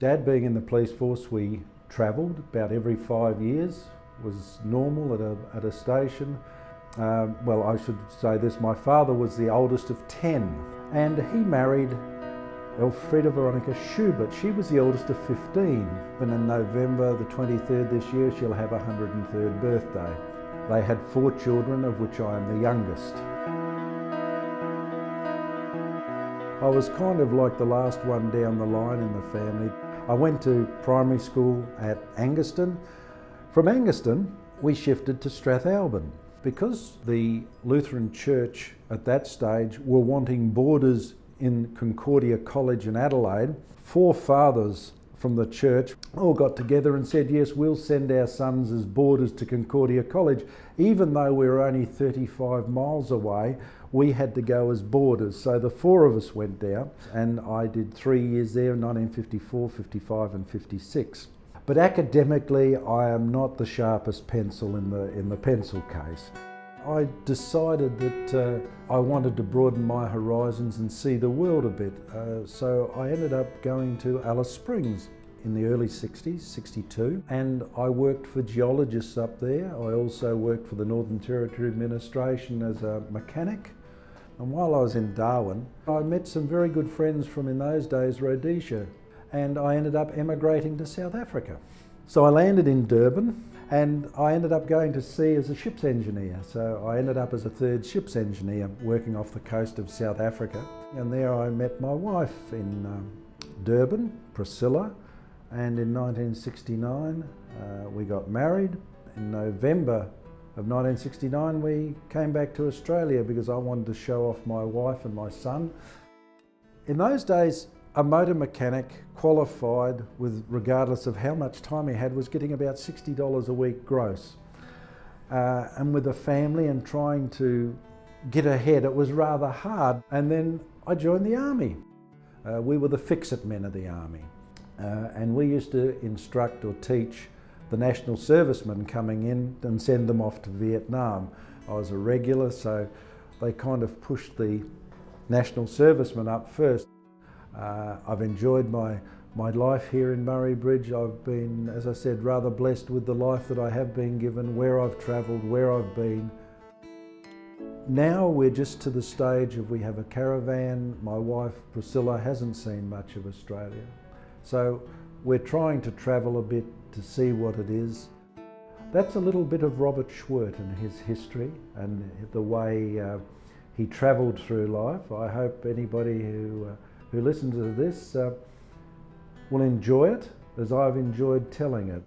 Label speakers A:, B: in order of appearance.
A: Dad being in the police force, we travelled about every 5 years, was normal at a station. Well, I should say this, my father was the oldest of 10 and he married Elfrida Veronica Schubert. She was the oldest of 15, and in November the 23rd this year she'll have her 103rd birthday. They had 4 children, of which I am the youngest. I was kind of like the last one down the line in the family. I went to primary school at Angaston. From Angaston we shifted to Strathalbyn. Because the Lutheran Church at that stage were wanting boarders in Concordia College in Adelaide, 4 fathers from the church all got together and said, yes, we'll send our sons as boarders to Concordia College. Even though we were only 35 miles away, we had to go as boarders. So the 4 of us went down, and I did 3 years there, 1954, 55 and 56. But academically, I am not the sharpest pencil in the pencil case. I decided that I wanted to broaden my horizons and see the world a bit. So I ended up going to Alice Springs in the early 60s, 62, and I worked for geologists up there. I also worked for the Northern Territory Administration as a mechanic. And while I was in Darwin, I met some very good friends from, in those days, Rhodesia, and I ended up emigrating to South Africa. So I landed in Durban, and I ended up going to sea as a ship's engineer. So I ended up as a 3rd ship's engineer working off the coast of South Africa. And there I met my wife in Durban, Priscilla, and in 1969 we got married. In November of 1969 we came back to Australia because I wanted to show off my wife and my son. In those days, a motor mechanic qualified, with regardless of how much time he had, was getting about $60 a week gross. And with a family and trying to get ahead, it was rather hard. And then I joined the army. We were the fix-it men of the army. And we used to instruct or teach the national servicemen coming in and send them off to Vietnam. I was a regular, so they kind of pushed the national servicemen up first. I've enjoyed my life here in Murray Bridge. I've been, as I said, rather blessed with the life that I have been given, where I've travelled, where I've been. Now we're just to the stage of we have a caravan. My wife Priscilla hasn't seen much of Australia. So we're trying to travel a bit to see what it is. That's a little bit of Robert Schwert and his history and the way he travelled through life. I hope anybody who listens to this will enjoy it as I've enjoyed telling it.